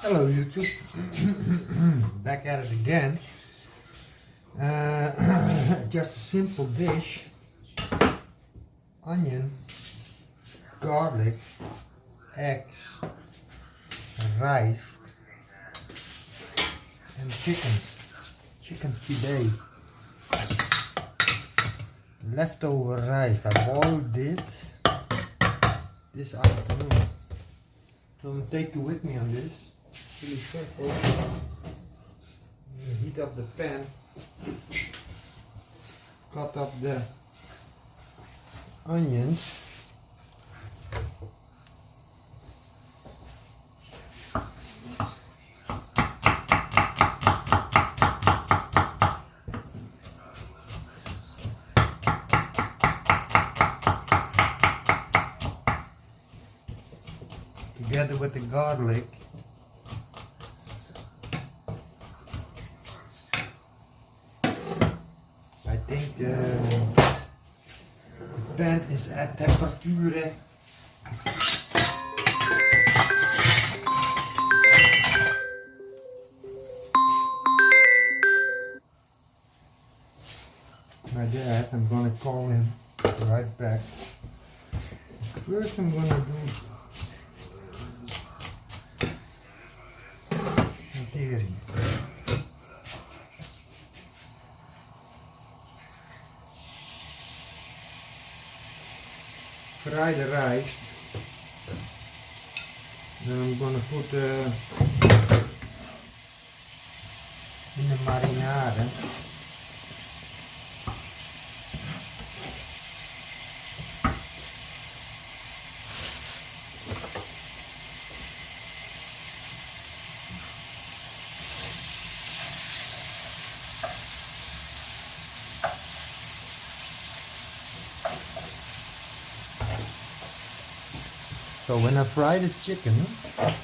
Hello YouTube, back at it again. Just a simple dish: onion, garlic, eggs, rice, and chicken filet. Leftover rice. I boiled it this afternoon. So I'm gonna take you with me on this. Really simple. Heat up the pan. Cut up the onions. Together with the garlic. I think the pan is at temperature. My dad, I'm gonna call him right back. First I'm gonna do kerry. Fry the rice. Then I'm gonna put in the marinade. So when I fry the chicken, I'm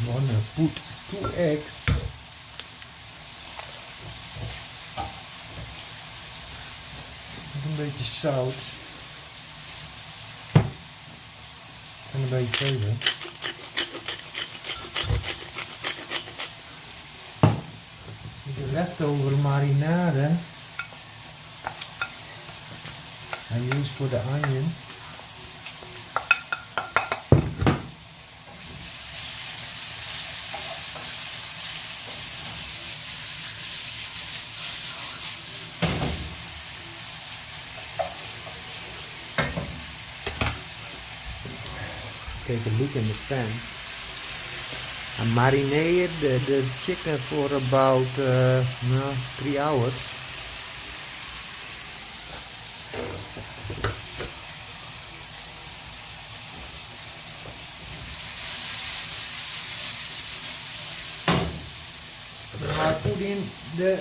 gonna put 2 eggs, een beetje zout en een beetje peper. The leftover marinade I use for the onion. Take a look in the pan. I marinated the chicken for about 3 hours. Now I put in the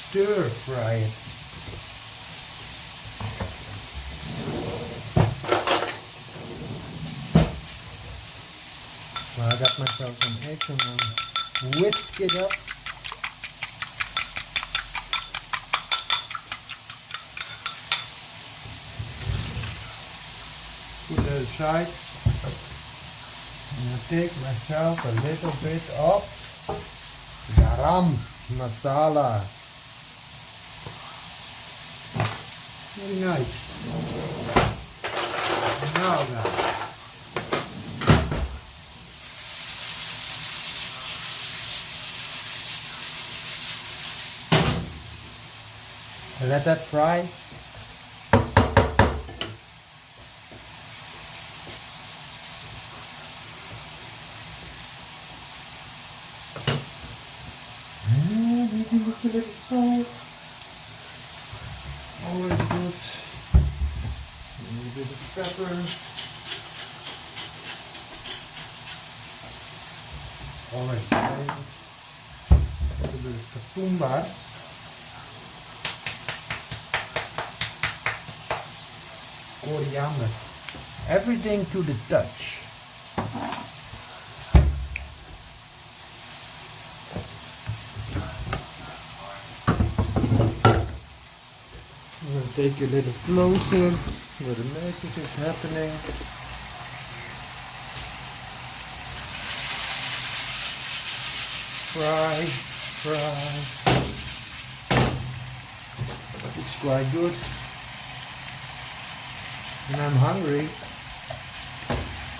stir fry it. Well, I got myself some eggs and I'll whisk it up. Put it aside. And I take myself a little bit of garam massala. Very nice. Now guys, let that fry. Maybe a little salt. Always good. A little bit of pepper. Alright, a little bit of katoembar. coriander. Everything to the touch. I'm going to take you a little closer where the magic is happening. Fry. Looks quite good. And I'm hungry.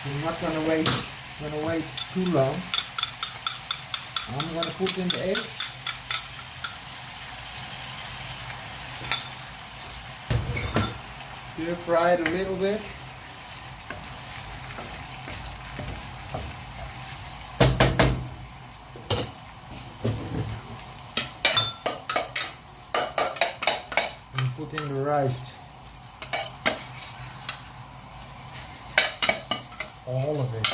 I'm not gonna wait too long. I'm gonna put in the eggs. Stir fry it a little bit. And put in the rice. All of it.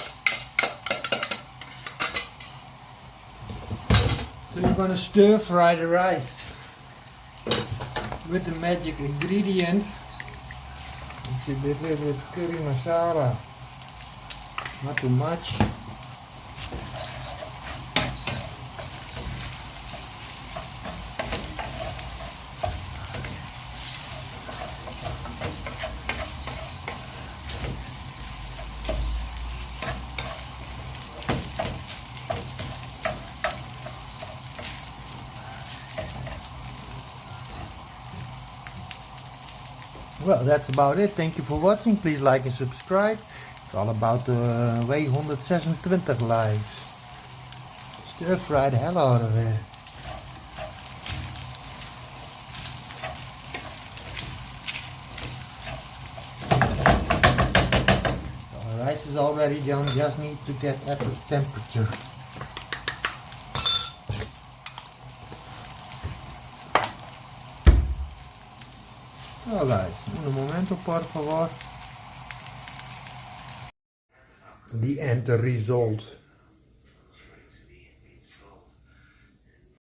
So you're gonna stir fry the rice with the magic ingredient. It's a little bit curry masala, not too much. Well, that's about it. Thank you for watching. Please like and subscribe. It's all about the W126 likes. Stir fry the hell out of it. So the rice is already done, just need to get at the temperature. Oh guys, un momento por favor. The end result.